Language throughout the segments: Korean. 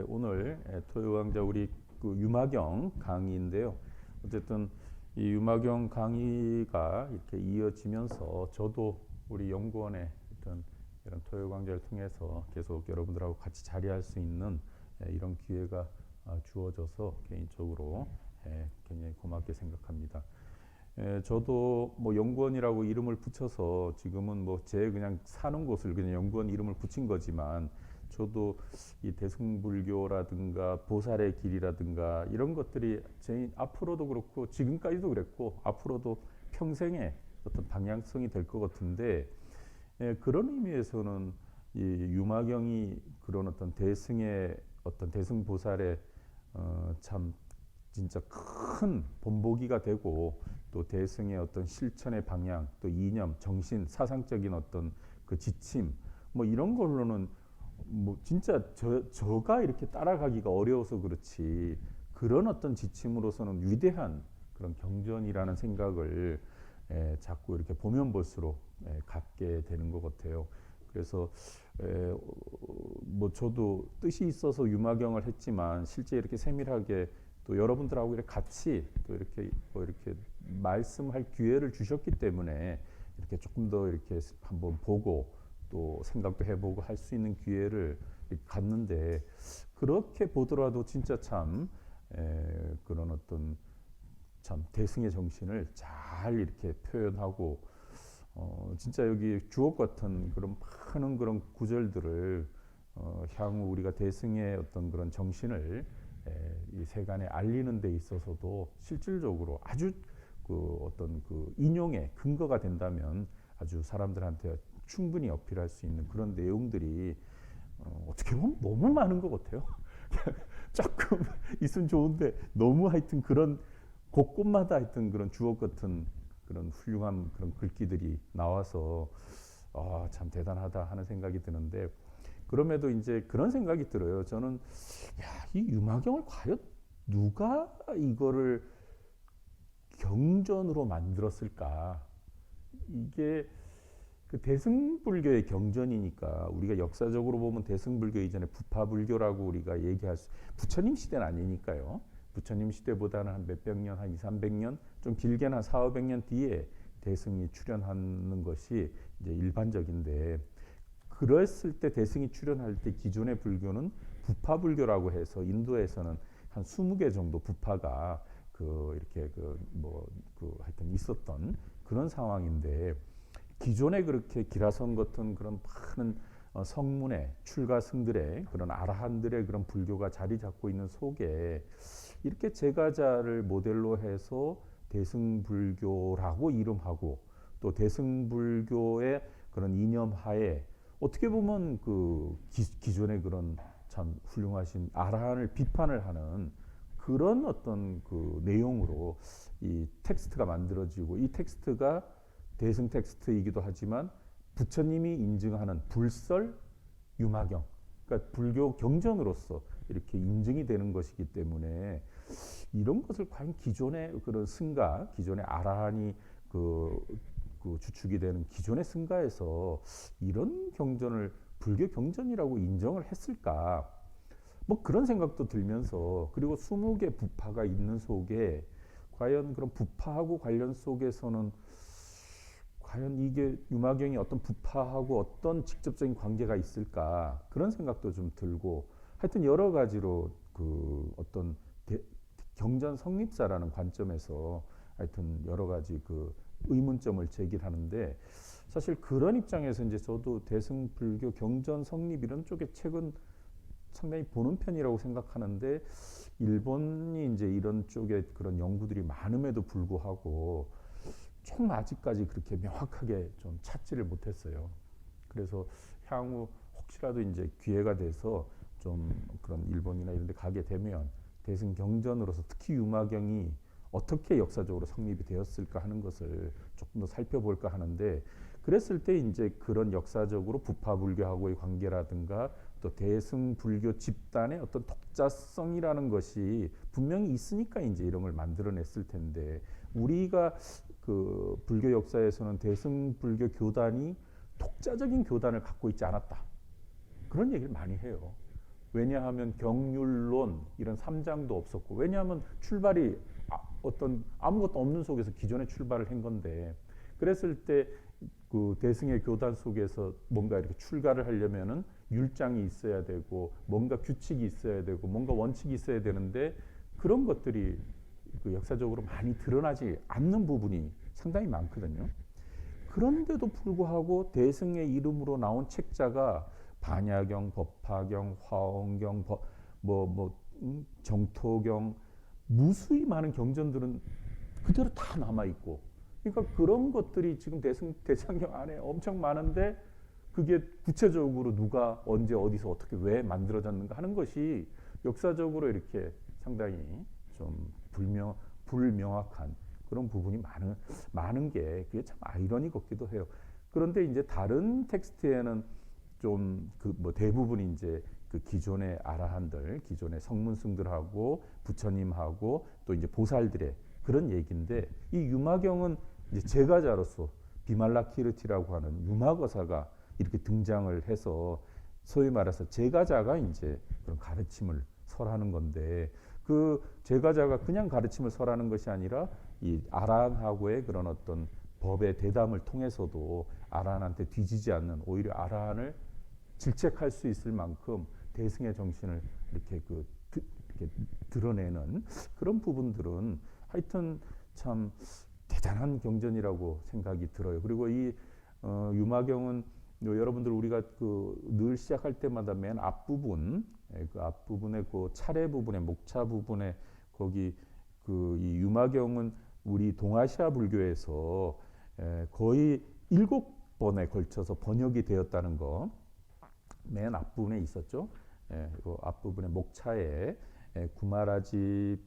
오늘 토요강좌 우리 그 유마경 강의인데요. 어쨌든 이 유마경 강의가 이렇게 이어지면서 저도 우리 연구원의 어떤 이런 토요강좌를 통해서 계속 여러분들하고 같이 자리할 수 있는 이런 기회가 주어져서 개인적으로 굉장히 고맙게 생각합니다. 저도 뭐 연구원이라고 이름을 붙여서 지금은 뭐 제 그냥 사는 곳을 그냥 연구원 이름을 붙인 거지만 저도 이 대승불교라든가 보살의 길이라든가 이런 것들이 제 앞으로도 그렇고 지금까지도 그랬고 앞으로도 평생의 어떤 방향성이 될 것 같은데 그런 의미에서는 이 유마경이 그런 어떤 대승의 어떤 대승보살의 참 진짜 큰 본보기가 되고 또 대승의 어떤 실천의 방향 또 이념 정신 사상적인 어떤 그 지침 뭐 이런 걸로는 뭐 진짜 저가 이렇게 따라가기가 어려워서 그렇지 그런 어떤 지침으로서는 위대한 그런 경전이라는 생각을 자꾸 이렇게 보면 볼수록 갖게 되는 것 같아요. 그래서 뭐 저도 뜻이 있어서 유마경을 했지만 실제 이렇게 세밀하게 또 여러분들하고 이렇게 같이 또 이렇게 뭐 이렇게 말씀할 기회를 주셨기 때문에 이렇게 조금 더 이렇게 한번 보고 또 생각도 해보고 할 수 있는 기회를 갖는데 그렇게 보더라도 진짜 참 그런 어떤 참 대승의 정신을 잘 이렇게 표현하고 진짜 여기 주옥 같은 그런 많은 그런 구절들을 향후 우리가 대승의 어떤 그런 정신을 이 세간에 알리는 데 있어서도 실질적으로 아주 그 어떤 그 인용의 근거가 된다면 아주 사람들한테 충분히 어필할 수 있는 그런 내용들이 어떻게 보면 너무 많은 것 같아요. 조금 있으면 좋은데 너무 하여튼 그런 곳곳마다 하여튼 그런 주옥 같은 그런 훌륭한 그런 글귀들이 나와서 참 대단하다 하는 생각이 드는데 그럼에도 이제 그런 생각이 들어요. 저는 이 유마경을 과연 누가 이거를 경전으로 만들었을까? 이게 그 대승불교의 경전이니까 우리가 역사적으로 보면 대승불교 이전에 부파불교라고 우리가 얘기할 수 부처님 시대는 아니니까요. 부처님 시대보다는 한 몇백 년, 한 2, 300년, 좀 길게는 한 4, 500년 뒤에 대승이 출현하는 것이 이제 일반적인데 그랬을 때 대승이 출현할 때 기존의 불교는 부파불교라고 해서 인도에서는 한 20개 정도 부파가 그 이렇게 하여튼 있었던 그런 상황인데 기존에 그렇게 기라성 같은 그런 많은 성문의 출가승들의 그런 아라한들의 그런 불교가 자리 잡고 있는 속에 이렇게 제가자를 모델로 해서 대승불교라고 이름하고 또 대승불교의 그런 이념하에 어떻게 보면 그 기존의 그런 참 훌륭하신 아라한을 비판을 하는 그런 어떤 그 내용으로 이 텍스트가 만들어지고 이 텍스트가 대승 텍스트이기도 하지만 부처님이 인증하는 불설 유마경, 그러니까 불교 경전으로서 이렇게 인증이 되는 것이기 때문에 이런 것을 과연 기존의 그런 승가, 기존의 아라한이 그 주축이 되는 기존의 승가에서 이런 경전을 불교 경전이라고 인정을 했을까? 뭐 그런 생각도 들면서 그리고 20개 부파가 있는 속에 과연 그런 부파하고 관련 속에서는 과연 이게 유마경이 어떤 부파하고 어떤 직접적인 관계가 있을까 그런 생각도 좀 들고 하여튼 여러 가지로 그 어떤 경전 성립사라는 관점에서 하여튼 여러 가지 그 의문점을 제기하는데 사실 그런 입장에서 이제 저도 대승불교 경전 성립 이런 쪽의 책은 상당히 보는 편이라고 생각하는데 일본이 이제 이런 쪽에 그런 연구들이 많음에도 불구하고 좀 아직까지 그렇게 명확하게 좀 찾지를 못했어요. 그래서 향후 혹시라도 이제 기회가 돼서 좀 그런 일본이나 이런 데 가게 되면 대승 경전으로서 특히 유마경이 어떻게 역사적으로 성립이 되었을까 하는 것을 조금 더 살펴볼까 하는데 그랬을 때 이제 그런 역사적으로 부파불교하고의 관계라든가 또 대승불교 집단의 어떤 독자성이라는 것이 분명히 있으니까 이제 이런 걸 만들어냈을 텐데 우리가 그 불교 역사에서는 대승불교 교단이 독자적인 교단을 갖고 있지 않았다. 그런 얘기를 많이 해요. 왜냐하면 경률론 이런 삼장도 없었고, 왜냐하면 출발이 어떤 아무것도 없는 속에서 기존에 출발을 한 건데, 그랬을 때 그 대승의 교단 속에서 뭔가 이렇게 출가를 하려면은 율장이 있어야 되고, 뭔가 규칙이 있어야 되고, 뭔가 원칙이 있어야 되는데, 그런 것들이 그 역사적으로 많이 드러나지 않는 부분이 상당히 많거든요. 그런데도 불구하고 대승의 이름으로 나온 책자가 반야경, 법화경, 화엄경, 정토경, 무수히 많은 경전들은 그대로 다 남아 있고, 그러니까 그런 것들이 지금 대장경 안에 엄청 많은데, 그게 구체적으로 누가 언제 어디서 어떻게 왜 만들어졌는가 하는 것이 역사적으로 이렇게 상당히 좀 불명확한 그런 부분이 많은 게, 그게 참 아이러니 같기도 해요. 그런데 이제 다른 텍스트에는 좀 대부분 이제 그 기존의 아라한들, 기존의 성문승들하고 부처님하고 또 이제 보살들의 그런 얘기인데, 이 유마경은 이제 제가자로서 비말라키르티라고 하는 유마거사가 이렇게 등장을 해서, 소위 말해서 제가자가 이제 그런 가르침을 설하는 건데, 그 제가자가 그냥 가르침을 설하는 것이 아니라 이 아라한하고의 그런 어떤 법의 대담을 통해서도 아라한한테 뒤지지 않는, 오히려 아라한을 질책할 수 있을 만큼 대승의 정신을 이렇게 이렇게 드러내는 그런 부분들은 하여튼 참 대단한 경전이라고 생각이 들어요. 그리고 이 유마경은 여러분들 우리가 늘 시작할 때마다 맨 앞부분, 그 앞부분에 그 차례 부분에, 목차 부분에 거기 이 유마경은 우리 동아시아 불교에서 거의 7번에 걸쳐서 번역이 되었다는 거 맨 앞부분에 있었죠. 그 앞부분에 목차에 구마라집하고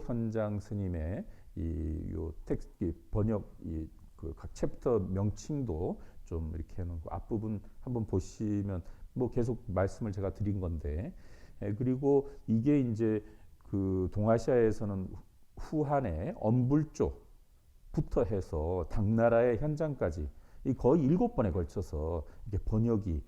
현장 스님의 요 텍스트 번역 각 챕터 명칭도 좀 이렇게 해놓고 앞부분 한번 보시면 계속 말씀을 제가 드린 건데, 그리고 이게 이제 그 동아시아에서는 후한의 엄불조부터 해서 당나라의 현장까지 이 거의 7번에 걸쳐서 이게 번역이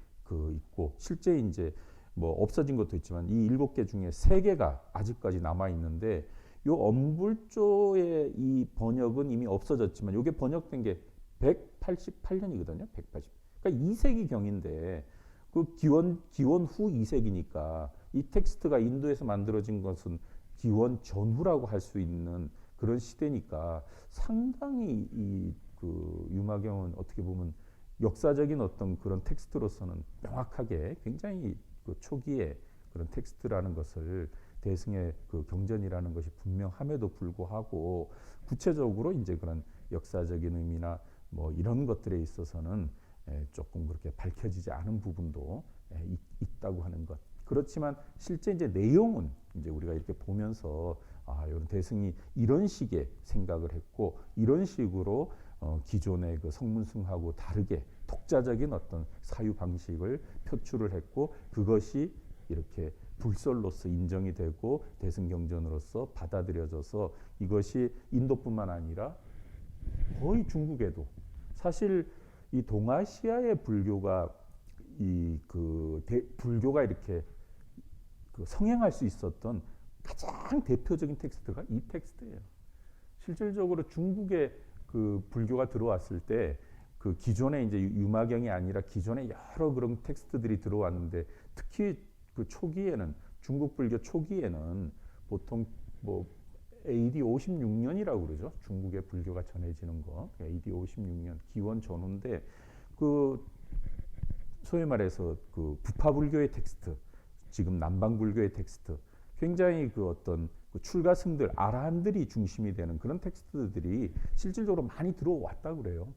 있고, 실제 이제 없어진 것도 있지만 이 7개 중에 3개가 아직까지 남아 있는데, 요 엄불조의 이 번역은 이미 없어졌지만 이게 번역된 게 188년이거든요. 180. 그러니까 2세기 경인데, 그 기원 후 2세기니까 이 텍스트가 인도에서 만들어진 것은 기원 전후라고 할 수 있는 그런 시대니까, 상당히 그 유마경은 어떻게 보면 역사적인 어떤 그런 텍스트로서는 명확하게 굉장히 그 초기의 그런 텍스트라는 것을, 대승의 그 경전이라는 것이 분명함에도 불구하고 구체적으로 이제 그런 역사적인 의미나 이런 것들에 있어서는 조금 그렇게 밝혀지지 않은 부분도 있다고 하는 것. 그렇지만 실제 이제 내용은 이제 우리가 이렇게 보면서, 이런 대승이 이런 식의 생각을 했고, 이런 식으로 기존의 그 성문승하고 다르게 독자적인 어떤 사유 방식을 표출을 했고, 그것이 이렇게 불설로서 인정이 되고 대승경전으로서 받아들여져서, 이것이 인도뿐만 아니라 거의 중국에도, 사실 이 동아시아의 불교가 불교가 이렇게 성행할 수 있었던 가장 대표적인 텍스트가 이 텍스트예요. 실질적으로 중국에 그 불교가 들어왔을 때, 그 기존에 이제 유마경이 아니라 기존에 여러 그런 텍스트들이 들어왔는데, 특히 그 초기에는, 중국 불교 초기에는 보통 AD 56년이라고 그러죠. 중국의 불교가 전해지는 거. AD 56년 기원 전후인데, 그 소위 말해서 그 부파 불교의 텍스트, 지금 남방 불교의 텍스트, 굉장히 그 어떤 그 출가승들, 아라한들이 중심이 되는 그런 텍스트들이 실질적으로 많이 들어왔다 그래요.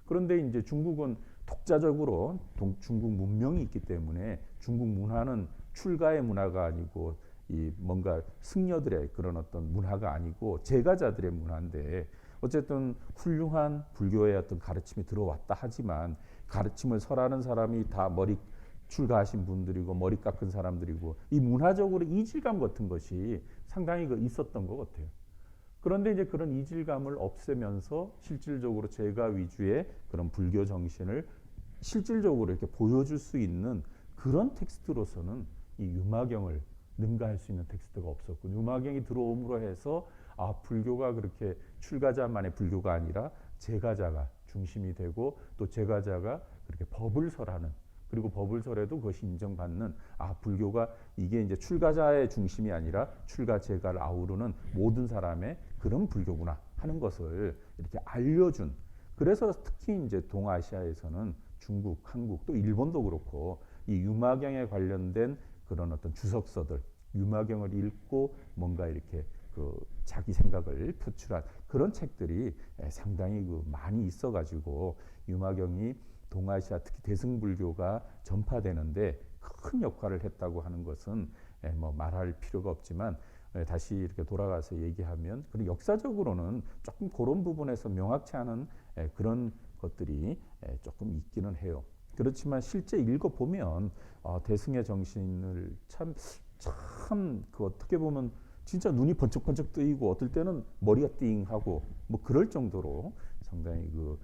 그런데 이제 중국은 독자적으로 중국 문명이 있기 때문에, 중국 문화는 출가의 문화가 아니고 이 뭔가 승려들의 그런 어떤 문화가 아니고 제가자들의 문화인데, 어쨌든 훌륭한 불교의 어떤 가르침이 들어왔다 하지만, 가르침을 설하는 사람이 다 출가하신 분들이고 머리 깎은 사람들이고, 이 문화적으로 이질감 같은 것이 상당히 있었던 것 같아요. 그런데 이제 그런 이질감을 없애면서 실질적으로 제가 위주의 그런 불교 정신을 실질적으로 이렇게 보여줄 수 있는 그런 텍스트로서는 이 유마경을 능가할 수 있는 텍스트가 없었고, 유마경이 들어옴으로 해서 불교가 그렇게 출가자만의 불교가 아니라 제가자가 중심이 되고, 또 제가자가 그렇게 법을 설하는, 그리고 법을 설해도 그것이 인정받는, 불교가 이게 이제 출가자의 중심이 아니라 출가 제가를 아우르는 모든 사람의 그런 불교구나 하는 것을 이렇게 알려준. 그래서 특히 이제 동아시아에서는 중국, 한국, 또 일본도 그렇고 이 유마경에 관련된 그런 어떤 주석서들, 유마경을 읽고 뭔가 이렇게 그 자기 생각을 표출한 그런 책들이 상당히 많이 있어가지고 유마경이 동아시아 특히 대승불교가 전파되는데 큰 역할을 했다고 하는 것은 뭐 말할 필요가 없지만, 다시 이렇게 돌아가서 얘기하면 그리고 역사적으로는 조금 그런 부분에서 명확치 않은 그런 것들이 조금 있기는 해요. 그렇지만 실제 읽어보면 대승의 정신을 참 그 어떻게 보면 진짜 눈이 번쩍번쩍 뜨이고 어떨 때는 머리가 띵하고 뭐 그럴 정도로 상당히 그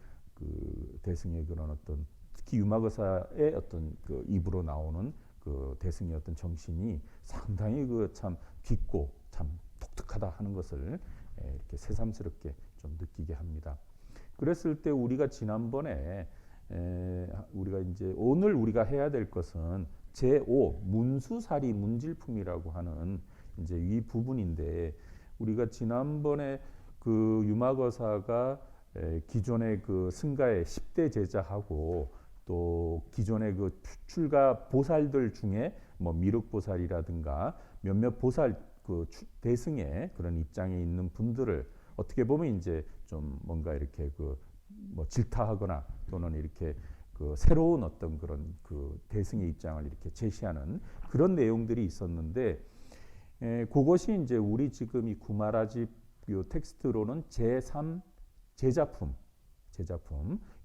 대승의 그런 어떤 특히 유마거사의 어떤 그 입으로 나오는 그 대승의 어떤 정신이 상당히 그 참 깊고 참 독특하다 하는 것을 이렇게 새삼스럽게 좀 느끼게 합니다. 그랬을 때 우리가 지난번에 우리가 이제 오늘 우리가 해야 될 것은 제5 문수사리 문질품이라고 하는 이제 이 부분인데, 우리가 지난번에 그 유마거사가 기존의 그 승가의 10대 제자하고 또 기존의 그 출가 보살들 중에 뭐 미륵보살이라든가 몇몇 보살 그 대승의 그런 입장에 있는 분들을 어떻게 보면 이제 좀 뭔가 이렇게 그 뭐 질타하거나 또는 이렇게 그 새로운 어떤 그런 그 대승의 입장을 이렇게 제시하는 그런 내용들이 있었는데, 그것이 이제 우리 지금 이 구마라집 요 텍스트로는 제3 제자품.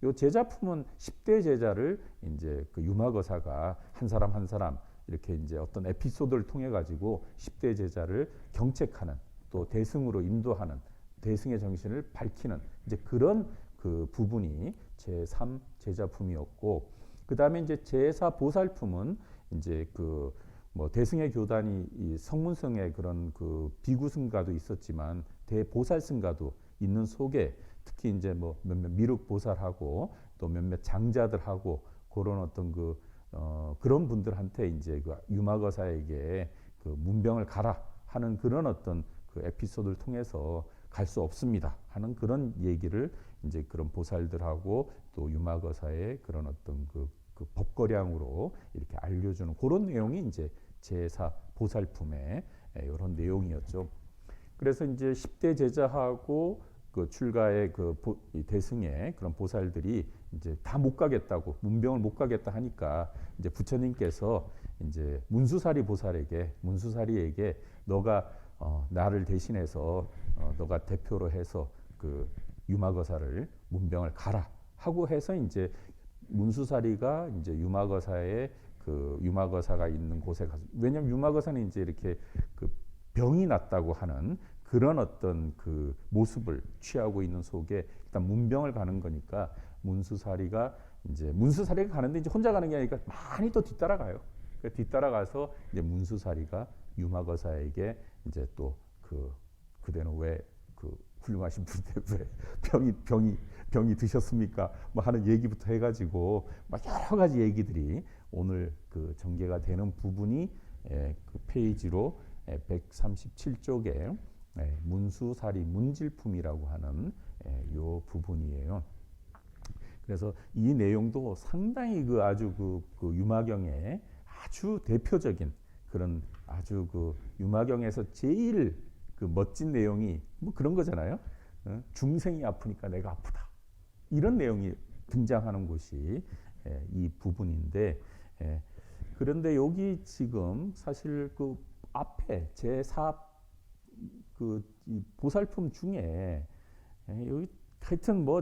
요 제자품은 10대 제자를 이제 그 유마거사가 한 사람 한 사람 이렇게 이제 어떤 에피소드를 통해 가지고 10대 제자를 경책하는, 또 대승으로 인도하는, 대승의 정신을 밝히는 이제 그런 그 부분이 제3 제자품이었고, 그 다음에 이제 제4 보살품은 이제 그 뭐 대승의 교단이 이 성문성의 그런 그 비구승가도 있었지만 대보살승가도 있는 속에 특히 이제 뭐 몇몇 미륵보살하고 또 몇몇 장자들하고 그런 어떤 그런 분들한테 이제 그 유마거사에게 그 문병을 가라 하는 그런 어떤 그 에피소드를 통해서 갈 수 없습니다 하는 그런 얘기를 이제 그런 보살들하고 또 유마거사의 그런 어떤 그 법거량으로 이렇게 알려주는 그런 내용이 이제 제4 보살품의 이런 내용이었죠. 그래서 이제 10대 제자하고 그 출가의 이 대승의 그런 보살들이 이제 다 못 가겠다고, 문병을 못 가겠다 하니까 이제 부처님께서 이제 문수사리에게 너가 나를 대신해서 너가 대표로 해서 그 유마거사를 문병을 가라 하고 해서 이제 문수사리가 이제 유마거사가 있는 곳에 가서, 왜냐하면 유마거사는 이제 이렇게 그 병이 났다고 하는 그런 어떤 그 모습을 취하고 있는 속에 일단 문병을 가는 거니까 문수사리가 가는데 이제 혼자 가는 게 아니라 많이 또 뒤따라가요. 그러니까 뒤따라가서 이제 문수사리가 유마거사에게 이제 또 그대는 왜 그 훌륭하신 분인데 왜 병이 드셨습니까? 뭐 하는 얘기부터 해가지고 막 여러 가지 얘기들이 오늘 그 전개가 되는 부분이 그 페이지로 137쪽에 문수사리 문질품이라고 하는 요 부분이에요. 그래서 이 내용도 상당히 아주 그 유마경의 아주 대표적인 그런 아주 그 유마경에서 제일 그 멋진 내용이 뭐 그런 거잖아요. 중생이 아프니까 내가 아프다. 이런 내용이 등장하는 곳이 이 부분인데, 그런데 여기 지금 사실 그 앞에 제4 이 보살품 중에 여기 하여튼 뭐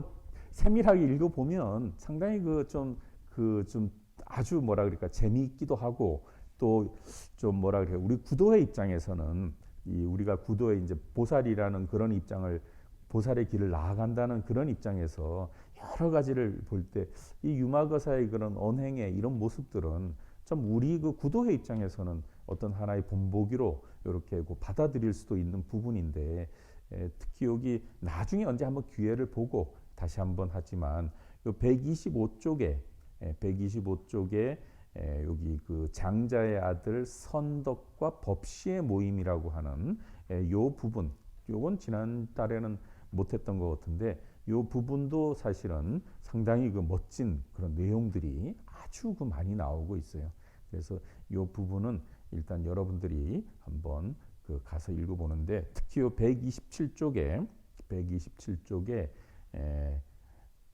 세밀하게 읽어보면 상당히 좀 아주 뭐라 그럴까 재미있기도 하고, 또 좀 뭐라 그래요, 우리 구도의 입장에서는 우리가 구도의 이제 보살이라는 그런 입장을, 보살의 길을 나아간다는 그런 입장에서 여러 가지를 볼 때 이 유마거사의 그런 언행의 이런 모습들은 참 우리 그 구도회 입장에서는 어떤 하나의 본보기로 이렇게 받아들일 수도 있는 부분인데 특히 여기 나중에 언제 한번 기회를 보고 다시 한번 하지만 요 125쪽에 125쪽에 여기 그 장자의 아들 선덕과 법시의 모임이라고 하는 요 부분, 요건 지난 달에는 못했던 것 같은데 요 부분도 사실은 상당히 그 멋진 그런 내용들이 아주 그 많이 나오고 있어요. 그래서 요 부분은 일단 여러분들이 한번 그 가서 읽어보는데 특히 요 127쪽에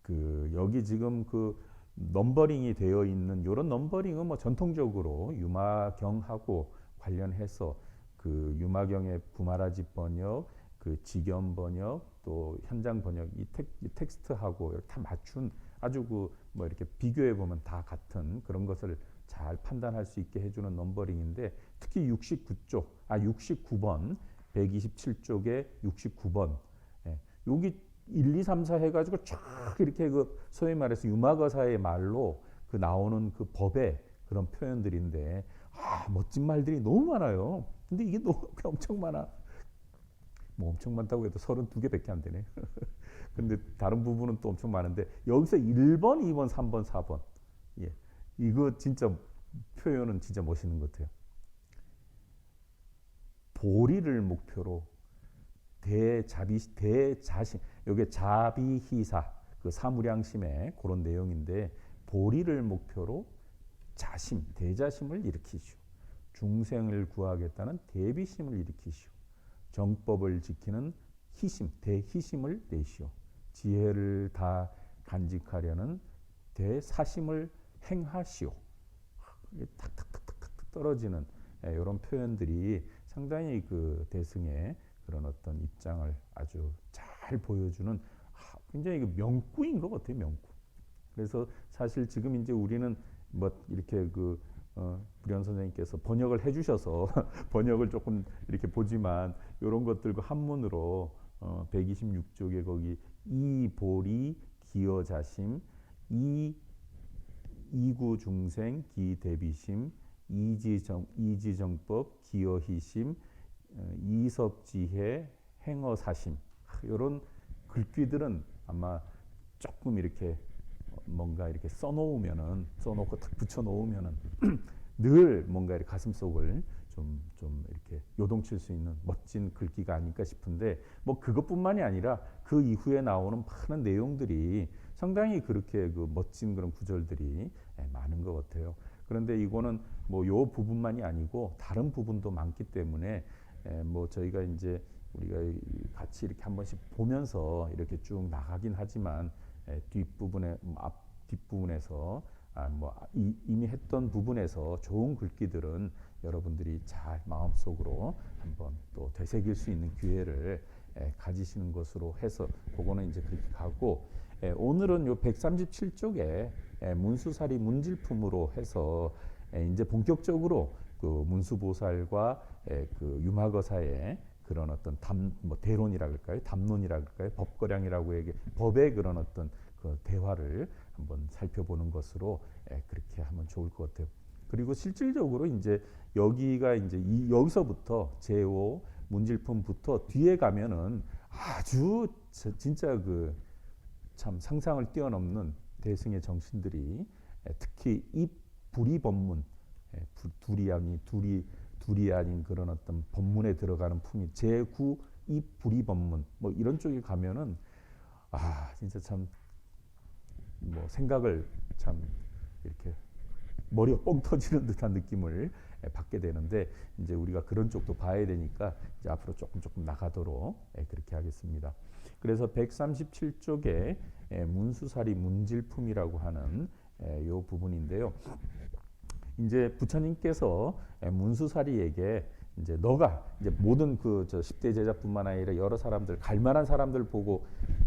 그 여기 지금 그 넘버링이 되어 있는 이런 넘버링은 뭐 전통적으로 유마경하고 관련해서 그 유마경의 부마라지 번역, 그 직연 번역, 또 현장 번역 이 텍스트하고 다 맞춘 아주 그 뭐 이렇게 비교해 보면 다 같은 그런 것을 잘 판단할 수 있게 해주는 넘버링인데 특히 69번 127쪽에 69번 여기 1, 2, 3, 4 해가지고 쫙 이렇게 그 소위 말해서 유마거사의 말로 그 나오는 그 법의 그런 표현들인데 멋진 말들이 너무 많아요. 근데 이게 너무 엄청 많아. 뭐 엄청 많다고 해도 32개밖에 안 되네. 근데 다른 부분은 또 엄청 많은데 여기서 1번, 2번, 3번, 4번 이거 진짜 표현은 진짜 멋있는 것 같아요. 보리를 목표로 대자신, 이게 자비희사, 그 사무량심의 그런 내용인데 보리를 목표로 대자심을 일으키시오. 중생을 구하겠다는 대비심을 일으키시오. 정법을 지키는 대희심을 내시오. 지혜를 다 간직하려는 대사심을 행하시오. 탁탁탁탁탁 떨어지는 이런 표현들이 상당히 그 대승의 그런 어떤 입장을 아주 잘 보여주는 굉장히 그 명구인 것 같아요, 명구. 그래서 사실 지금 이제 우리는 뭐 이렇게 그 불현 선생님께서 번역을 해주셔서 번역을 조금 이렇게 보지만 이런 것들과 한문으로 126쪽에 거기 이보리 기여자심 이구중생 기대비심 이지정법 기여희심 이섭지혜 행어사심 이런 글귀들은 아마 조금 이렇게 뭔가 이렇게 써놓고 딱 붙여놓으면은 늘 뭔가 이렇게 가슴속을 좀 이렇게 요동칠 수 있는 멋진 글귀가 아닐까 싶은데 뭐 그것뿐만이 아니라 그 이후에 나오는 많은 내용들이 상당히 그렇게 그 멋진 그런 구절들이 많은 것 같아요. 그런데 이거는 뭐 요 부분만이 아니고 다른 부분도 많기 때문에 뭐 저희가 이제 우리가 같이 이렇게 한 번씩 보면서 이렇게 쭉 나가긴 하지만 뒷부분에서 이미 했던 부분에서 좋은 글귀들은 여러분들이 잘 마음속으로 한번 또 되새길 수 있는 기회를 가지시는 것으로 해서 그거는 이제 그렇게 가고 오늘은 요 137쪽에 문수살이 문질품으로 해서 이제 본격적으로 그 문수보살과 그 유마거사의 그런 어떤 대론이라 그럴까요? 담론이라 그럴까요? 법거량이라고 법의 그런 어떤 그 대화를 한번 살펴보는 것으로 그렇게 하면 좋을 것 같아요. 그리고 실질적으로 이제 여기가 이제 여기서부터 제5 문질품부터 뒤에 가면은 아주 진짜 그 참 상상을 뛰어넘는 대승의 정신들이 특히 이 불이법문 둘이 아닌 그런 어떤 법문에 들어가는 품이 제9 이 불이법문 뭐 이런 쪽에 가면은 진짜 참 뭐 생각을 참 이렇게 머리가 뻥 터지는 듯한 느낌을 받게 되는데 이제 우리가 그런 쪽도 봐야 되니까 이제 앞으로 조금 나가도록 그렇게 하겠습니다. 그래서 137쪽에 문수살이 문질품이라고 하는 요 부분인데요. 이제 부처님께서 문수살이에게 이제 너가 이제 모든 그 10대 제자뿐만 아니라 여러 사람들 갈만한 사람들 보고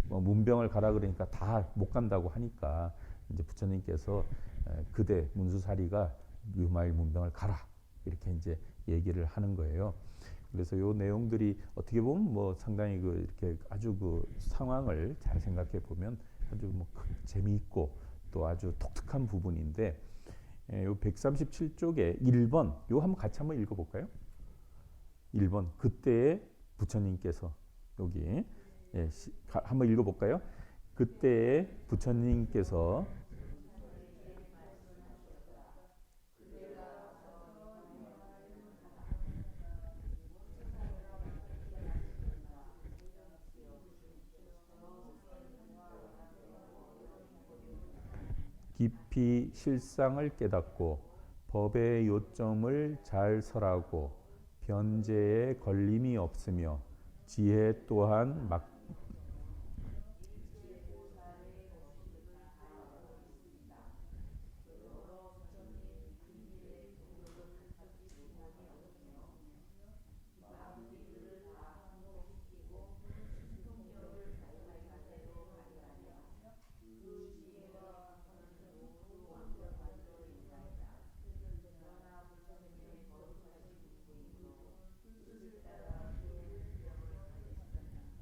문병을 가라 그러니까 다 못 간다고 하니까 이제 부처님께서 그대 문수살이가 유마일 문병을 가라 이렇게 이제 얘기를 하는 거예요. 그래서 요 내용들이 어떻게 보면 뭐 상당히 그 이렇게 아주 그 상황을 잘 생각해 보면 아주 뭐 재미있고 또 아주 독특한 부분인데 요 137쪽에 1번 요 한번 같이 한번 읽어볼까요? 1번 그때에 부처님께서 여기 한번 읽어볼까요? 그때에 부처님께서 깊이 실상을 깨닫고 법의 요점을 잘 설하고 변제에 걸림이 없으며 지혜 또한 막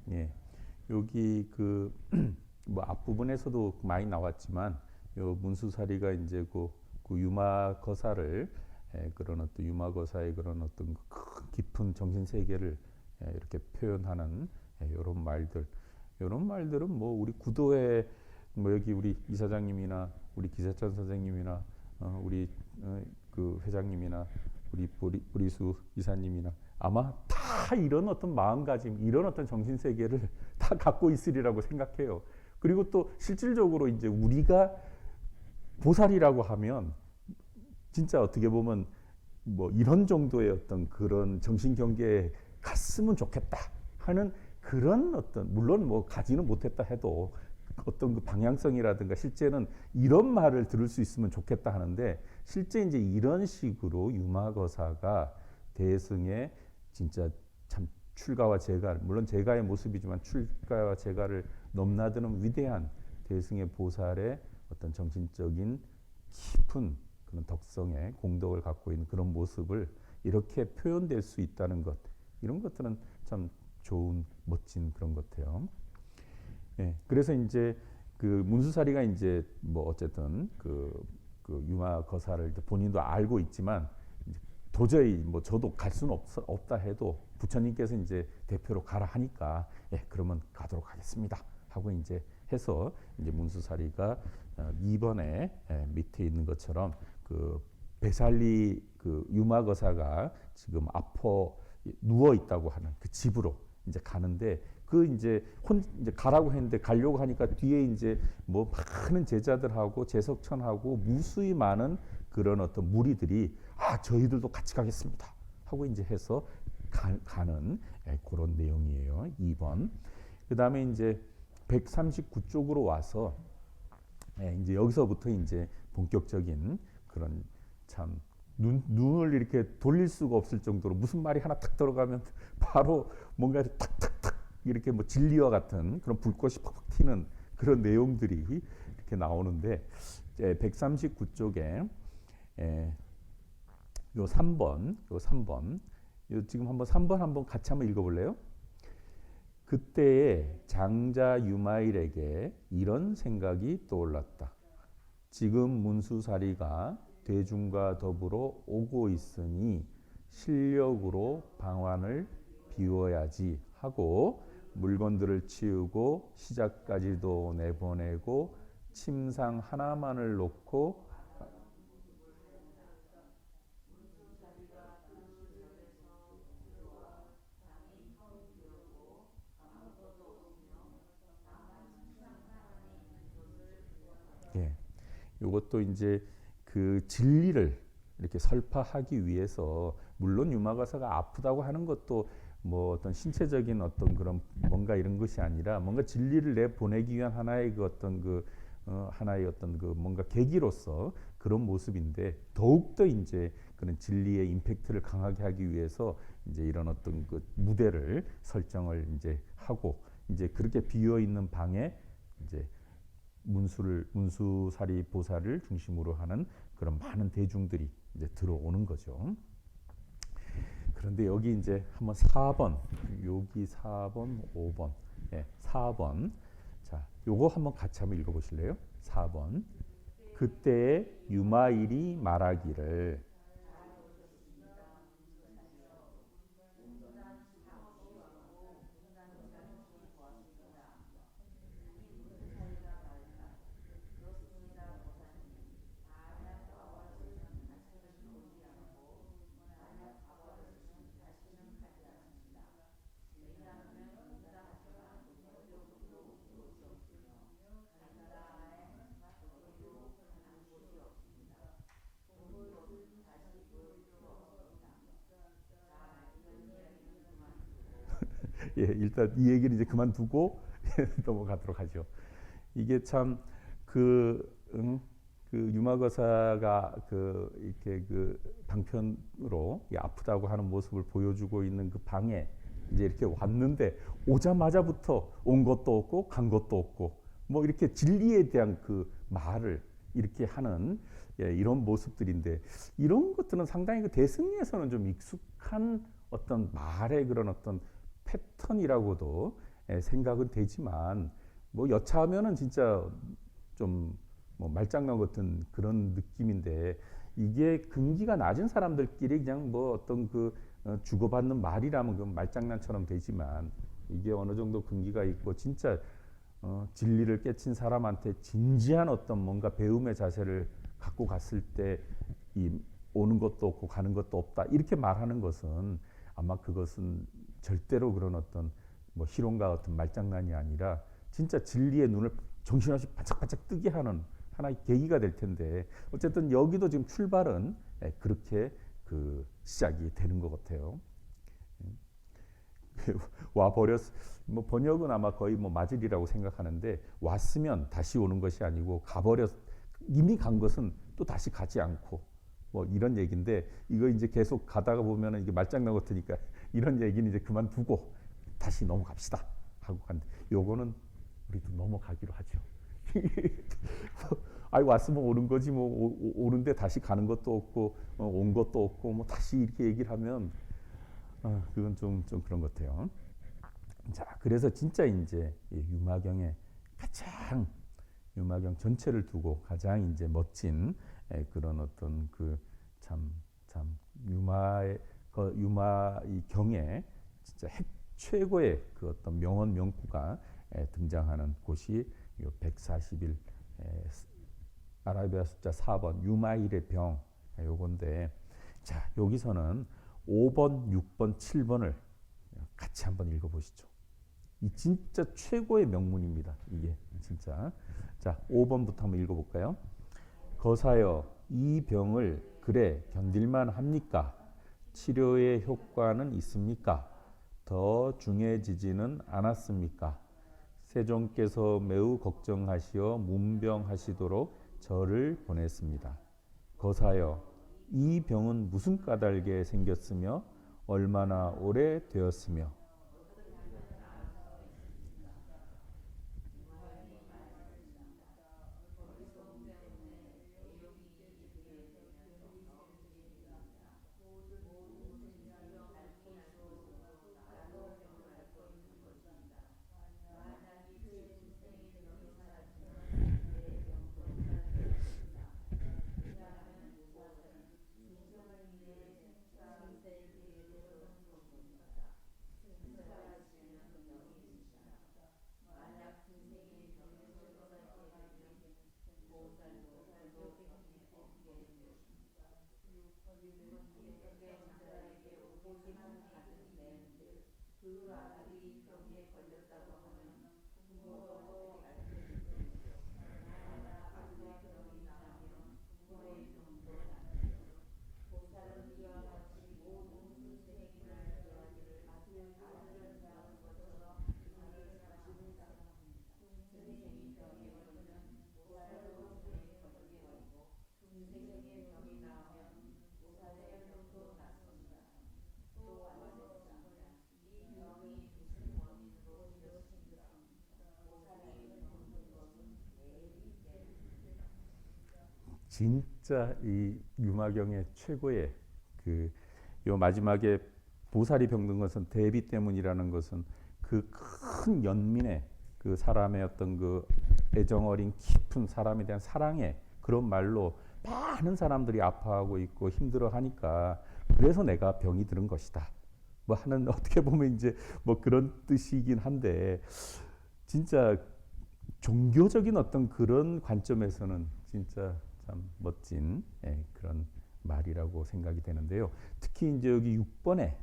예, 여기 그 뭐 앞부분에서도 많이 나왔지만 요 문수사리가 이제 그 유마거사를 그런 어떤 유마거사의 그런 어떤 큰 깊은 정신 세계를 이렇게 표현하는 이런 말들, 이런 말들은 뭐 우리 구도에 뭐 여기 우리 이사장님이나 우리 기사찬 선생님이나 우리 그 회장님이나 우리 보리수 이사님이나 아마 다 이런 어떤 마음가짐, 이런 어떤 정신 세계를 다 갖고 있으리라고 생각해요. 그리고 또 실질적으로 이제 우리가 보살이라고 하면 진짜 어떻게 보면 뭐 이런 정도의 어떤 그런 정신 경계에 갔으면 좋겠다 하는 그런 어떤 물론 뭐 가지는 못했다 해도 어떤 그 방향성이라든가 실제는 이런 말을 들을 수 있으면 좋겠다 하는데 실제 이제 이런 식으로 유마거사가 대승의 진짜 참 출가와 재가 물론 재가의 모습이지만 출가와 재가를 넘나드는 위대한 대승의 보살의 어떤 정신적인 깊은 그런 덕성의 공덕을 갖고 있는 그런 모습을 이렇게 표현될 수 있다는 것 이런 것들은 참 좋은 멋진 그런 것 같아요. 예, 그래서 이제 그 문수사리가 이제 뭐 어쨌든 그 유마거사를 본인도 알고 있지만 도저히 뭐 저도 갈 수는 없다 해도 부처님께서 이제 대표로 가라 하니까 예 그러면 가도록 하겠습니다 하고 이제 해서 이제 문수사리가 2번에 밑에 있는 것처럼 그 베살리 그 유마거사가 지금 아파 누워 있다고 하는 그 집으로 이제 가는데 그 이제 이제 가라고 했는데 가려고 하니까 뒤에 이제 뭐 많은 제자들하고 제석천하고 무수히 많은 그런 어떤 무리들이 저희들도 같이 가겠습니다 하고 이제 해서 가는 그런 내용이에요. 2번. 그다음에 이제 139쪽으로 와서 이제 여기서부터 이제 본격적인 그런 참 눈을 이렇게 돌릴 수가 없을 정도로 무슨 말이 하나 탁 들어가면 바로 뭔가 탁탁탁 이렇게 뭐 진리와 같은 그런 불꽃이 팍팍 튀는 그런 내용들이 이렇게 나오는데 139쪽에 요 3번 지금 한번 3번 한번 같이 한번 읽어볼래요? 그때에 장자 유마일에게 이런 생각이 떠올랐다. 지금 문수사리가 대중과 더불어 오고 있으니 실력으로 방안을 비워야지 하고 물건들을 치우고 시작까지도 내보내고 침상 하나만을 놓고 예, 이것도 이제 그 진리를 이렇게 설파하기 위해서 물론 유마가사가 아프다고 하는 것도 뭐 어떤 신체적인 어떤 그런 뭔가 이런 것이 아니라 뭔가 진리를 내 보내기 위한 하나의 그 어떤 하나의 어떤 그 뭔가 계기로서 그런 모습인데 더욱더 이제 그런 진리의 임팩트를 강하게 하기 위해서 이제 이런 어떤 그 무대를 설정을 이제 하고 이제 그렇게 비어 있는 방에 이제 문수사리 보살을 중심으로 하는 그런 많은 대중들이 이제 들어오는 거죠. 그런데 여기 이제 한번 4번, 여기 4번, 5번, 4번. 자, 요거 한번 같이 한번 읽어보실래요? 4번. 그때에 유마일이 말하기를. 예, 일단 이 얘기를 이제 그만두고 넘어가도록 하죠. 이게 참 그 유마거사가 그 이렇게 그 방편으로 아프다고 하는 모습을 보여주고 있는 그 방에 이제 이렇게 왔는데 오자마자부터 온 것도 없고 간 것도 없고 뭐 이렇게 진리에 대한 그 말을 이렇게 하는 이런 모습들인데 이런 것들은 상당히 그 대승리에서는 좀 익숙한 어떤 말의 그런 어떤 패턴이라고도 생각은 되지만 뭐 여차하면은 진짜 좀 뭐 말장난 같은 그런 느낌인데 이게 근기가 낮은 사람들끼리 그냥 뭐 어떤 그 주고받는 말이라면 그 말장난처럼 되지만 이게 어느 정도 근기가 있고 진짜 진리를 깨친 사람한테 진지한 어떤 뭔가 배움의 자세를 갖고 갔을 때 이 오는 것도 없고 가는 것도 없다 이렇게 말하는 것은 아마 그것은 절대로 그런 어떤 뭐 희롱과 같은 말장난이 아니라 진짜 진리의 눈을 정신없이 반짝반짝 뜨게 하는 하나의 계기가 될 텐데 어쨌든 여기도 지금 출발은 그렇게 그 시작이 되는 것 같아요. 와 버렸 뭐 번역은 아마 거의 뭐 맞으리라고 생각하는데 왔으면 다시 오는 것이 아니고 가버렸 이미 간 것은 또 다시 가지 않고 뭐 이런 얘기인데 이거 이제 계속 가다가 보면은 이게 말장난 같으니까 이런 얘기는 이제 그만두고 다시 넘어갑시다 하고 간데 요거는 우리도 넘어가기로 하죠. 아이 왔으면 오는 거지 뭐 오는데 다시 가는 것도 없고 온 것도 없고 뭐 다시 이렇게 얘기를 하면 그건 좀 그런 것 같아요. 자, 그래서 진짜 이제 유마경의 가장 유마경 전체를 두고 가장 이제 멋진 그런 어떤 그 참 유마의 유마 이 경에 진짜 최고의 그 어떤 명언 명구가 등장하는 곳이 141 아라비아 숫자 4번 유마일의 병 요건데 자 여기서는 5번, 6번, 7번을 같이 한번 읽어보시죠. 이 진짜 최고의 명문입니다. 이게 진짜. 자 5번부터 한번 읽어볼까요? 거사여 이 병을 그래 견딜만 합니까? 치료의 효과는 있습니까? 더 중해지지는 않았습니까? 세종께서 매우 걱정하시어 문병하시도록 저를 보냈습니다. 거사여 이 병은 무슨 까닭에 생겼으며 얼마나 오래 되었으며 진짜 이 유마경의 최고의 그 요 마지막에 보살이 병든 것은 대비 때문이라는 것은 그 큰 연민의 그 사람의 어떤 그 애정 어린 깊은 사람에 대한 사랑의 그런 말로 많은 사람들이 아파하고 있고 힘들어하니까 그래서 내가 병이 들은 것이다. 뭐 하는 어떻게 보면 이제 뭐 그런 뜻이긴 한데 진짜 종교적인 어떤 그런 관점에서는 진짜 참 멋진 그런 말이라고 생각이 되는데요. 특히 이제 여기 6번에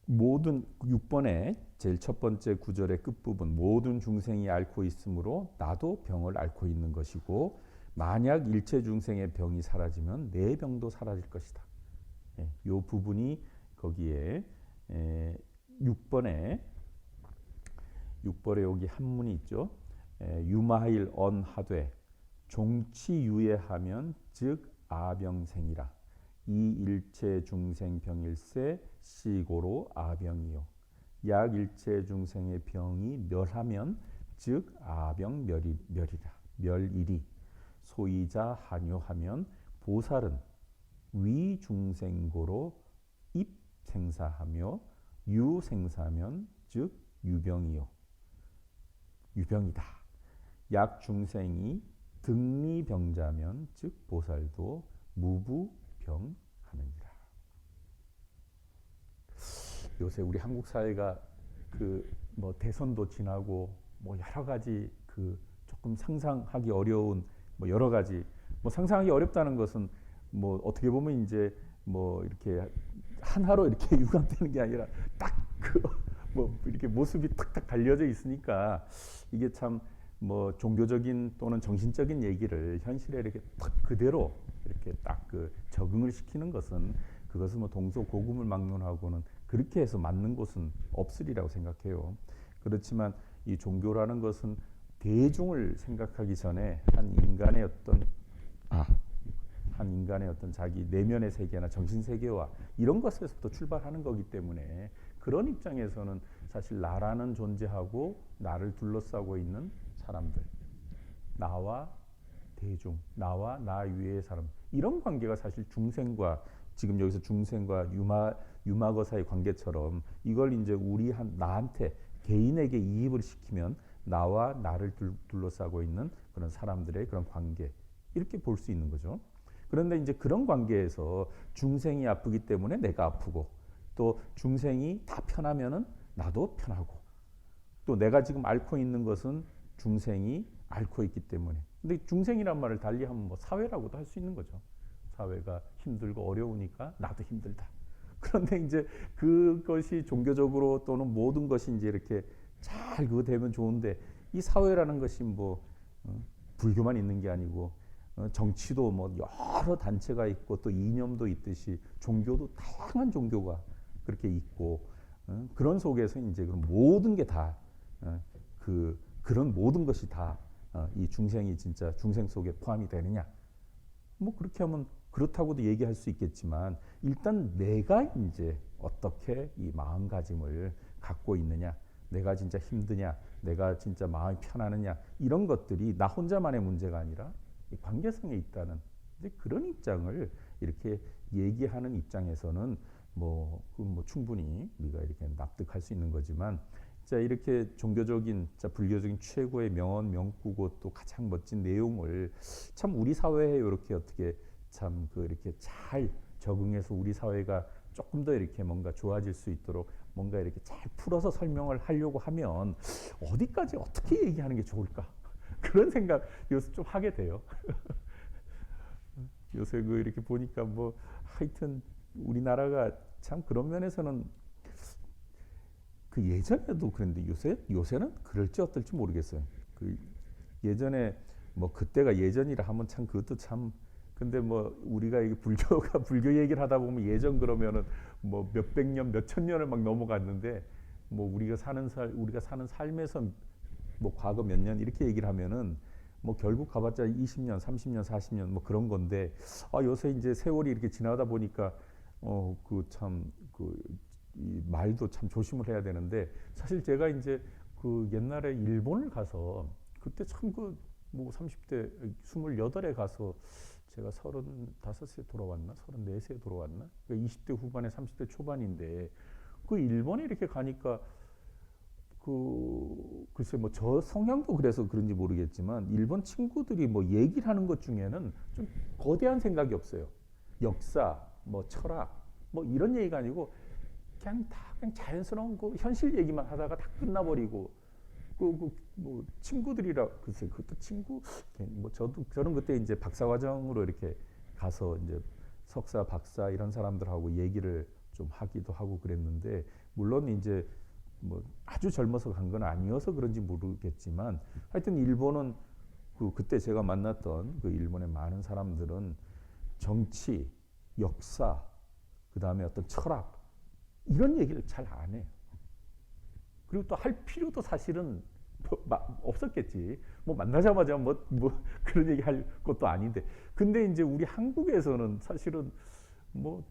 모든 6번에 제일 첫 번째 구절의 끝부분 모든 중생이 앓고 있으므로 나도 병을 앓고 있는 것이고 만약 일체 중생의 병이 사라지면 내 병도 사라질 것이다. 이 부분이 거기에 6번에 여기 한문이 있죠. 유마일 언하되 종치유예하면 즉 아병생이라. 이 일체 중생 병일세 시고로 아병이요. 약 일체 중생의 병이 멸하면 즉 아병 멸이리. 소이자 한요하면 보살은 위중생고로 입생사하며 유생사면 즉 유병이요. 유병이다. 약 중생이 등리병자면 즉 보살도 무부병하느니라. 요새 우리 한국 사회가 그 뭐 대선도 지나고 뭐 여러 가지 그 조금 상상하기 어려운 뭐 여러 가지 뭐 상상하기 어렵다는 것은 뭐 어떻게 보면 이제 뭐 이렇게 하나로 이렇게 유감되는 게 아니라 딱 그 뭐 이렇게 모습이 탁탁 달려져 있으니까 이게 참 뭐 종교적인 또는 정신적인 얘기를 현실에 이렇게 딱 그대로 이렇게 딱 그 적응을 시키는 것은 그것은 뭐 동서고금을 막론하고는 그렇게 해서 맞는 곳은 없으리라고 생각해요. 그렇지만 이 종교라는 것은 대중을 생각하기 전에 한 인간의 어떤 자기 내면의 세계나 정신 세계와 이런 것에서부터 출발하는 거기 때문에 그런 입장에서는 사실 나라는 존재하고 나를 둘러싸고 있는 사람들, 나와 대중, 나와 나 위의 사람 이런 관계가 사실 중생과 지금 여기서 중생과 유마거사의 관계처럼 이걸 이제 나한테 개인에게 이입을 시키면 나와 나를 둘러싸고 있는 그런 사람들의 그런 관계 이렇게 볼 수 있는 거죠. 그런데 이제 그런 관계에서 중생이 아프기 때문에 내가 아프고 또 중생이 다 편하면은 나도 편하고 또 내가 지금 앓고 있는 것은 중생이 앓고 있기 때문에 근데 중생이란 말을 달리하면 뭐 사회라고도 할 수 있는 거죠. 사회가 힘들고 어려우니까 나도 힘들다. 그런데 이제 그것이 종교적으로 또는 모든 것이 이제 이렇게 잘 그거 되면 좋은데 이 사회라는 것이 뭐 불교만 있는 게 아니고 정치도 뭐 여러 단체가 있고 또 이념도 있듯이 종교도 다양한 종교가 그렇게 있고 그런 속에서 이제 그런 모든 게 다 그런 모든 것이 다 이 중생이 진짜 중생 속에 포함이 되느냐? 뭐 그렇게 하면 그렇다고도 얘기할 수 있겠지만 일단 내가 이제 어떻게 이 마음가짐을 갖고 있느냐, 내가 진짜 힘드냐, 내가 진짜 마음이 편하느냐 이런 것들이 나 혼자만의 문제가 아니라 관계성에 있다는 이제 그런 입장을 이렇게 얘기하는 입장에서는 뭐 충분히 우리가 이렇게 납득할 수 있는 거지만 자 이렇게 종교적인 불교적인 최고의 명언 명구고 또 가장 멋진 내용을 참 우리 사회에 이렇게 어떻게 참 이렇게 잘 적응해서 우리 사회가 조금 더 이렇게 뭔가 좋아질 수 있도록 뭔가 이렇게 잘 풀어서 설명을 하려고 하면 어디까지 어떻게 얘기하는 게 좋을까 그런 생각 요새 좀 하게 돼요. 요새 이렇게 보니까 뭐 하여튼 우리나라가 참 그런 면에서는 그 예전에도 그랬는데 요새는 그럴지 어떨지 모르겠어요. 그 예전에 뭐 그때가 예전이라 하면 참 그것도 참 근데 뭐 우리가 이게 불교 얘기를 하다 보면 예전 그러면은 뭐 몇백 년, 몇천 년을 막 넘어갔는데 뭐 우리가 사는 삶에서 뭐 과거 몇 년 이렇게 얘기를 하면은 뭐 결국 가봤자 20년, 30년, 40년 뭐 그런 건데 요새 이제 세월이 이렇게 지나다 보니까 이 말도 참 조심을 해야 되는데 사실 제가 이제 그 옛날에 일본을 가서 그때 참 뭐 30대 28에 가서 제가 35세 돌아왔나 34세 돌아왔나 그러니까 20대 후반에 30대 초반인데 그 일본에 이렇게 가니까 글쎄 뭐 저 성향도 그래서 그런지 모르겠지만 일본 친구들이 뭐 얘기를 하는 것 중에는 좀 거대한 생각이 없어요. 역사, 뭐 철학, 뭐 이런 얘기가 아니고 그냥 다 그냥 자연스러운 그 현실 얘기만 하다가 다 끝나버리고 뭐 친구들이라 글쎄 그것도 친구 뭐 저는 그때 이제 박사과정으로 이렇게 가서 이제 석사, 박사 이런 사람들하고 얘기를 좀 하기도 하고 그랬는데 물론 이제 뭐 아주 젊어서 간 건 아니어서 그런지 모르겠지만 하여튼 일본은 그때 제가 만났던 그 일본의 많은 사람들은 정치, 역사, 그 다음에 어떤 철학 이런 얘기를 잘 안 해요. 그리고 또 할 필요도 사실은 없었겠지. 뭐 만나자마자 뭐 그런 얘기 할 것도 아닌데. 근데 이제 우리 한국에서는 사실은 뭐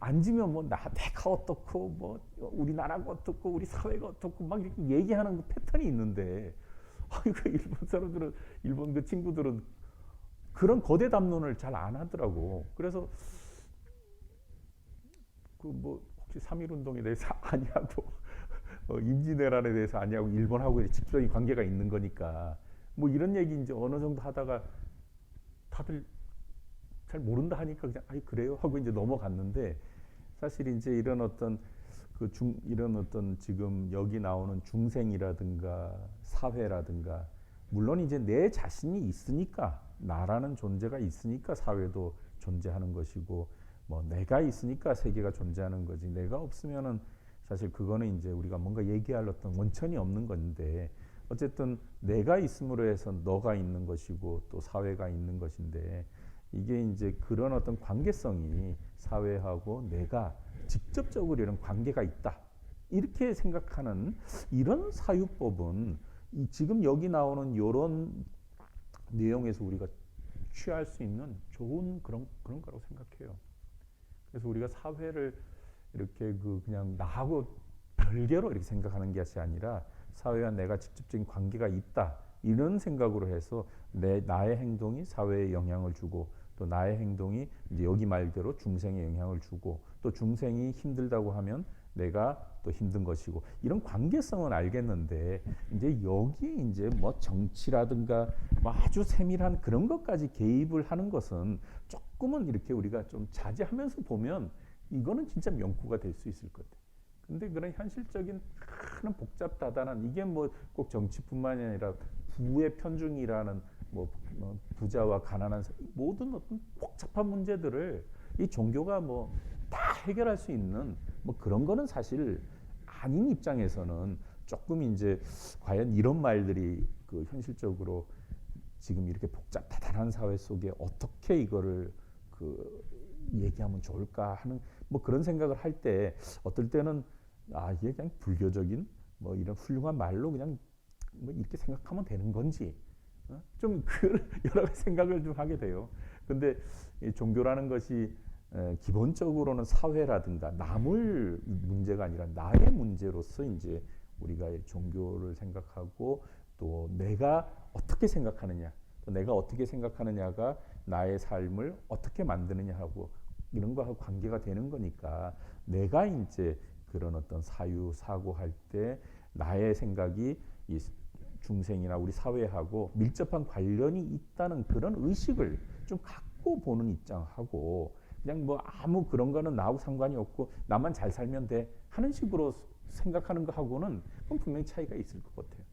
앉으면 뭐 내가 어떻고 뭐 우리나라가 어떻고 우리 사회가 어떻고 막 이렇게 얘기하는 그 패턴이 있는데 아이고 일본 사람들은 일본 그 친구들은 그런 거대 담론을 잘 안 하더라고. 그래서 그 뭐 혹시 3.1 운동에 대해서 아니하고 임진왜란에 대해서 아니하고 일본하고 직접적인 관계가 있는 거니까 뭐 이런 얘기 이제 어느 정도 하다가 다들 잘 모른다 하니까 그냥 아이 그래요 하고 이제 넘어갔는데 사실 이제 이런 어떤 이런 어떤 지금 여기 나오는 중생이라든가 사회라든가 물론 이제 내 자신이 있으니까 나라는 존재가 있으니까 사회도 존재하는 것이고 뭐 내가 있으니까 세계가 존재하는 거지 내가 없으면은 사실 그거는 이제 우리가 뭔가 얘기할 어떤 원천이 없는 건데 어쨌든 내가 있음으로 해서 너가 있는 것이고 또 사회가 있는 것인데 이게 이제 그런 어떤 관계성이 사회하고 내가 직접적으로 이런 관계가 있다 이렇게 생각하는 이런 사유법은 지금 여기 나오는 이런 내용에서 우리가 취할 수 있는 좋은 그런 거라고 생각해요. 그래서 우리가 사회를 이렇게 그냥 나하고 별개로 이렇게 생각하는 것이 아니라 사회와 내가 직접적인 관계가 있다 이런 생각으로 해서 나의 행동이 사회에 영향을 주고 또 나의 행동이 이제 여기 말대로 중생에 영향을 주고 또 중생이 힘들다고 하면 내가 또 힘든 것이고 이런 관계성은 알겠는데 이제 여기에 이제 뭐 정치라든가 뭐 아주 세밀한 그런 것까지 개입을 하는 것은 조금은 이렇게 우리가 좀 자제하면서 보면 이거는 진짜 명구가 될 수 있을 것 같아요. 근데 그런 현실적인 큰 복잡다단한 이게 뭐 꼭 정치뿐만이 아니라 부의 편중이라는 뭐 부자와 가난한 모든 어떤 복잡한 문제들을 이 종교가 뭐 다 해결할 수 있는 뭐 그런 거는 사실 아닌 입장에서는 조금 이제 과연 이런 말들이 그 현실적으로 지금 이렇게 복잡다단한 사회 속에 어떻게 이거를 얘기하면 좋을까 하는 뭐 그런 생각을 할 때 어떨 때는 이게 그냥 불교적인 뭐 이런 훌륭한 말로 그냥 뭐 이렇게 생각하면 되는 건지 좀 여러 가지 생각을 좀 하게 돼요. 근데 이 종교라는 것이 기본적으로는 사회라든가 남을 문제가 아니라 나의 문제로서 이제 우리가 종교를 생각하고 또 내가 어떻게 생각하느냐 또 내가 어떻게 생각하느냐가 나의 삶을 어떻게 만드느냐 하고 이런 거하고 관계가 되는 거니까 내가 이제 그런 어떤 사유 사고할 때 나의 생각이 이 중생이나 우리 사회하고 밀접한 관련이 있다는 그런 의식을 좀 갖고 보는 입장하고 그냥 뭐 아무 그런 거는 나하고 상관이 없고 나만 잘 살면 돼 하는 식으로 생각하는 거하고는 분명히 차이가 있을 것 같아요.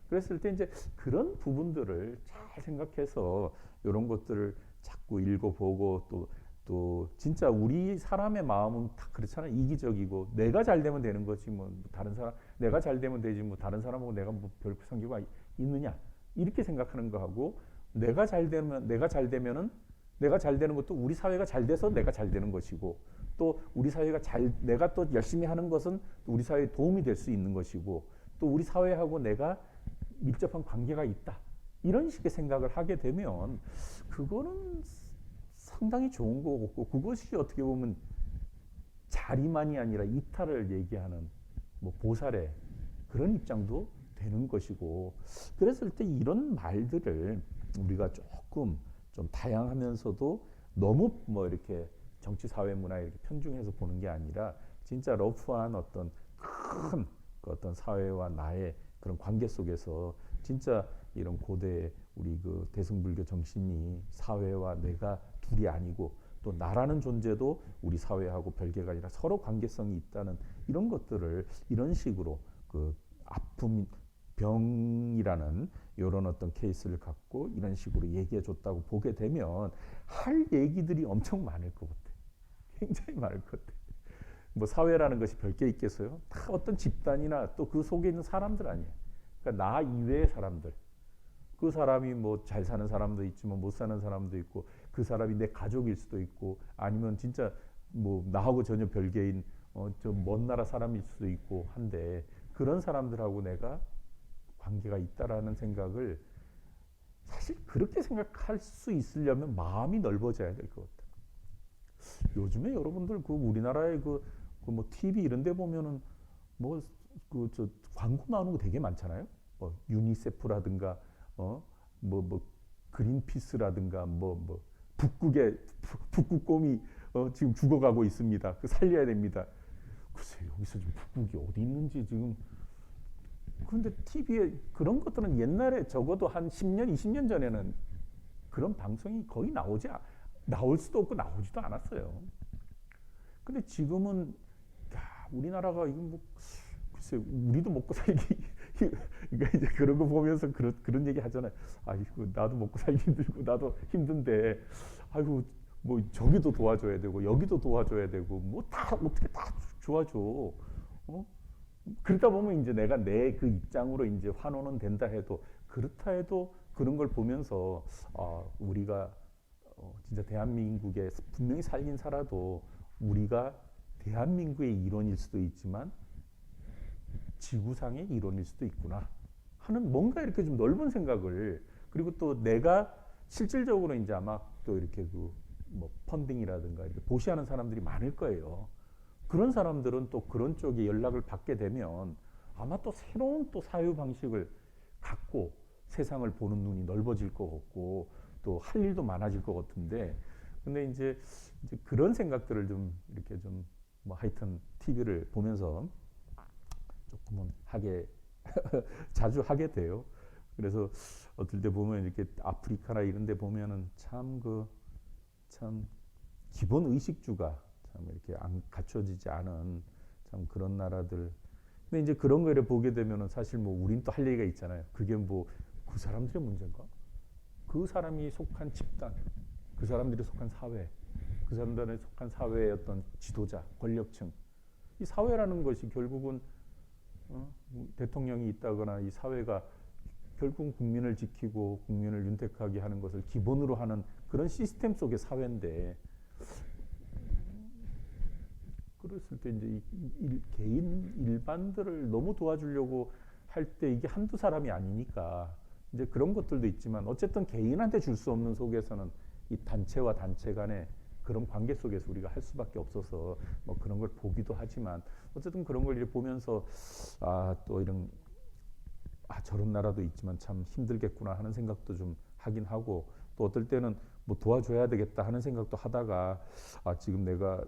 그랬을 때 이제 그런 부분들을 잘 생각해서 이런 것들을 자꾸 읽어보고 또 진짜 우리 사람의 마음은 다 그렇잖아요. 이기적이고 내가 잘 되면 되는 거지 뭐 다른 사람 내가 잘 되면 되지 뭐 다른 사람하고 내가 뭐 별 상관이 있느냐 이렇게 생각하는 거하고 내가 잘 되면은 내가 잘 되는 것도 우리 사회가 잘 돼서 내가 잘 되는 것이고 또 우리 사회가 내가 또 열심히 하는 것은 우리 사회에 도움이 될 수 있는 것이고 또 우리 사회하고 내가 밀접한 관계가 있다 이런 식의 생각을 하게 되면 그거는 상당히 좋은 거고 그것이 어떻게 보면 자리만이 아니라 이탈을 얘기하는 뭐 보살의 그런 입장도 되는 것이고 그랬을 때 이런 말들을 우리가 조금 좀 다양하면서도 너무 뭐 이렇게 정치 사회 문화에 이렇게 편중해서 보는 게 아니라 진짜 러프한 어떤 큰 그 어떤 사회와 나의 그런 관계 속에서 진짜 이런 고대 우리 그 대승불교 정신이 사회와 내가 둘이 아니고 또 나라는 존재도 우리 사회하고 별개가 아니라 서로 관계성이 있다는 이런 것들을 이런 식으로 그 아픔 병이라는 이런 어떤 케이스를 갖고 이런 식으로 얘기해 줬다고 보게 되면 할 얘기들이 엄청 많을 것 같아. 굉장히 많을 것 같아. 뭐 사회라는 것이 별게 있겠어요? 다 어떤 집단이나 또 그 속에 있는 사람들 아니에요. 그러니까 나 이외의 사람들. 그 사람이 뭐 잘 사는 사람도 있지만 못 사는 사람도 있고 그 사람이 내 가족일 수도 있고 아니면 진짜 뭐 나하고 전혀 별개인 좀 먼 나라 사람일 수도 있고 한데 그런 사람들하고 내가 관계가 있다라는 생각을 사실 그렇게 생각할 수 있으려면 마음이 넓어져야 될 것 같아요. 요즘에 여러분들 그 우리나라의 그 뭐 TV 이런 데 보면은 뭐 그 저 광고 나오는 거 되게 많잖아요. 뭐 유니세프라든가 뭐 그린피스라든가 뭐 북극의 북극곰이 지금 죽어가고 있습니다. 그 살려야 됩니다. 글쎄 여기서 지금 북극이 어디 있는지 지금 그런데 TV에 그런 것들은 옛날에 적어도 한 10년, 20년 전에는 그런 방송이 거의 나올 수도 없고 나오지도 않았어요. 근데 지금은 우리나라가 이거 뭐 글쎄 우리도 먹고 살기 그러니까 이제 그런 거 보면서 그런 얘기 하잖아요. 아이고 나도 먹고 살기 힘들고 나도 힘든데 아이고 뭐 저기도 도와줘야 되고 여기도 도와줘야 되고 뭐 다 어떻게 다 도와줘. 그러다 보면 이제 내가 내 그 입장으로 이제 환호는 된다 해도 그렇다 해도 그런 걸 보면서 우리가 진짜 대한민국에 분명히 살긴 살아도 우리가 대한민국의 일원일 수도 있지만 지구상의 일원일 수도 있구나 하는 뭔가 이렇게 좀 넓은 생각을 그리고 또 내가 실질적으로 이제 아마 또 이렇게 그 뭐 펀딩이라든가 이렇게 보시하는 사람들이 많을 거예요. 그런 사람들은 또 그런 쪽에 연락을 받게 되면 아마 또 새로운 또 사유 방식을 갖고 세상을 보는 눈이 넓어질 것 같고 또 할 일도 많아질 것 같은데 근데 이제 그런 생각들을 좀 이렇게 좀 뭐 하여튼 TV를 보면서 조금은 하게 자주 하게 돼요. 그래서 어떨 때 보면 이렇게 아프리카나 이런 데 보면은 참 기본 의식주가 참 이렇게 안 갖춰지지 않은 참 그런 나라들. 근데 이제 그런 거를 보게 되면은 사실 뭐 우린 또 할 얘기가 있잖아요. 그게 뭐 그 사람들의 문제인가? 그 사람이 속한 집단, 그 사람들이 속한 사회, 그 사람들에 속한 사회의 어떤 지도자, 권력층. 이 사회라는 것이 결국은 대통령이 있다거나 이 사회가 결국 국민을 지키고 국민을 윤택하게 하는 것을 기본으로 하는 그런 시스템 속의 사회인데 그랬을 때 이제 개인 일반들을 너무 도와주려고 할 때 이게 한두 사람이 아니니까 이제 그런 것들도 있지만 어쨌든 개인한테 줄 수 없는 속에서는 이 단체와 단체 간의 그런 관계 속에서 우리가 할 수밖에 없어서 뭐 그런 걸 보기도 하지만 어쨌든 그런 걸 이제 보면서 또 이런 저런 나라도 있지만 참 힘들겠구나 하는 생각도 좀 하긴 하고 또 어떨 때는 뭐 도와줘야 되겠다 하는 생각도 하다가 지금 내가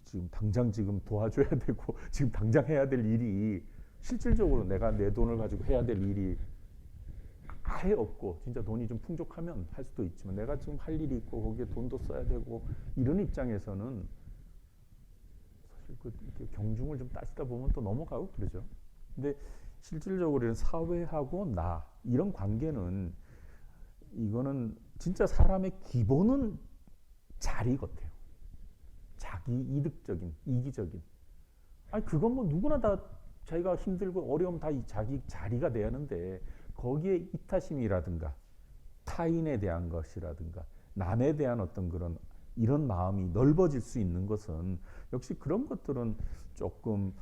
지금 당장 지금 도와줘야 되고 지금 당장 해야 될 일이 실질적으로 내가 내 돈을 가지고 해야 될 일이 아예 없고 진짜 돈이 좀 풍족하면 할 수도 있지만 내가 지금 할 일이 있고 거기에 돈도 써야 되고 이런 입장에서는 사실 이렇게 경중을 좀 따지다 보면 또 넘어가고 그러죠. 근데 실질적으로 사회하고 나 이런 관계는 이거는 진짜 사람의 기본은 자리 같아요. 자기 이득적인 이기적인 그건 뭐 누구나 다 자기가 힘들고 어려움 다 자기 자리가 돼야 하는데 거기에 이타심이라든가 타인에 대한 것이라든가 남에 대한 어떤 그런 이런 마음이 넓어질 수 있는 것은 역시 그런 것들은 조금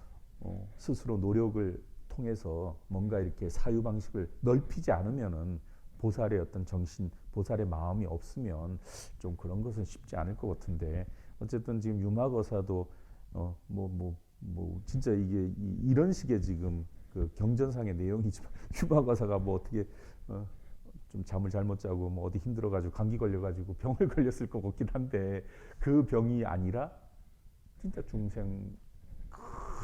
스스로 노력을 통해서 뭔가 이렇게 사유 방식을 넓히지 않으면은 보살의 어떤 정신, 보살의 마음이 없으면 좀 그런 것은 쉽지 않을 것 같은데 어쨌든 지금 유마거사도 진짜 이게 이런 식의 지금 그 경전상의 내용이지만 유마거사가 뭐 어떻게 좀 잠을 잘못 자고 뭐 어디 힘들어가지고 감기 걸려가지고 병을 걸렸을 것 같긴 한데 그 병이 아니라 진짜 중생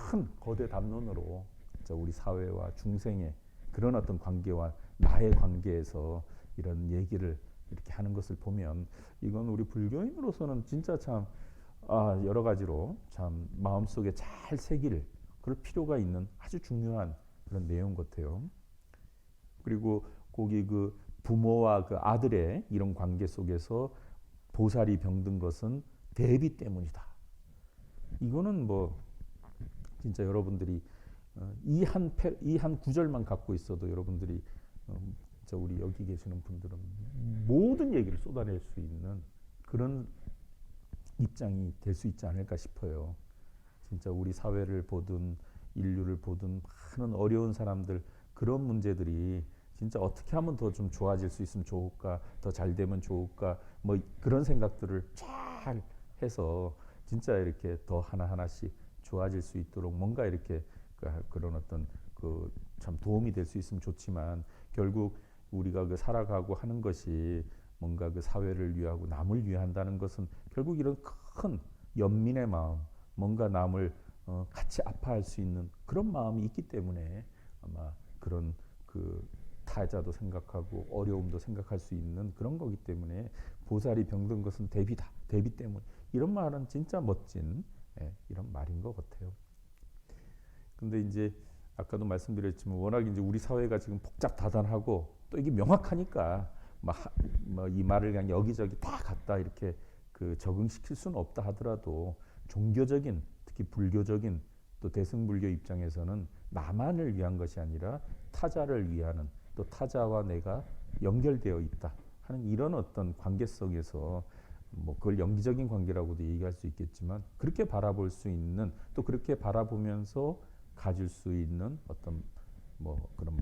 큰 거대 담론으로 우리 사회와 중생의 그런 어떤 관계와 나의 관계에서 이런 얘기를 이렇게 하는 것을 보면 이건 우리 불교인으로서는 진짜 참 여러 가지로 참 마음속에 잘 새길 그럴 필요가 있는 아주 중요한 그런 내용 같아요. 그리고 거기 그 부모와 그 아들의 이런 관계 속에서 보살이 병든 것은 대비 때문이다. 이거는 뭐 진짜 여러분들이 이 한 구절만 갖고 있어도 여러분들이 우리 여기 계시는 분들은 모든 얘기를 쏟아낼 수 있는 그런 입장이 될 수 있지 않을까 싶어요. 진짜 우리 사회를 보든 인류를 보든 많은 어려운 사람들 그런 문제들이 진짜 어떻게 하면 더 좀 좋아질 수 있으면 좋을까, 더 잘 되면 좋을까, 뭐 그런 생각들을 잘 해서 진짜 이렇게 더 하나하나씩 좋아질 수 있도록 뭔가 이렇게 그런 어떤 그 참 도움이 될 수 있으면 좋지만 결국 우리가 그 살아가고 하는 것이 뭔가 그 사회를 위하고 남을 위한다는 것은 결국 이런 큰 연민의 마음, 뭔가 남을 같이 아파할 수 있는 그런 마음이 있기 때문에 아마 그런 그 타자도 생각하고 어려움도 생각할 수 있는 그런 거기 때문에 보살이 병든 것은 대비다. 대비 때문. 이런 말은 진짜 멋진 이런 말인 것 같아요. 근데 이제 아까도 말씀드렸지만 워낙 이제 우리 사회가 지금 복잡다단하고 또 이게 명확하니까 이 말을 그냥 여기저기 다 갖다 이렇게 그 적응시킬 수는 없다 하더라도 종교적인 특히 불교적인 또 대승불교 입장에서는 나만을 위한 것이 아니라 타자를 위하는 또 타자와 내가 연결되어 있다 하는 이런 어떤 관계성에서 뭐 그걸 영기적인 관계라고도 얘기할 수 있겠지만 그렇게 바라볼 수 있는 또 그렇게 바라보면서 가질 수 있는 어떤 뭐 그런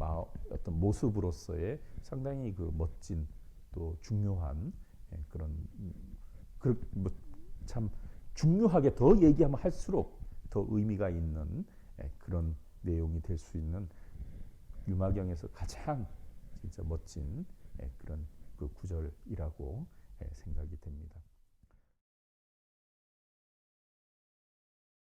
어떤 모습으로서의 상당히 그 멋진 또 중요한 그런 참 중요하게 더 얘기하면 할수록 더 의미가 있는 그런 내용이 될 수 있는 유마경에서 가장 진짜 멋진 그런 그 구절이라고 생각이 됩니다.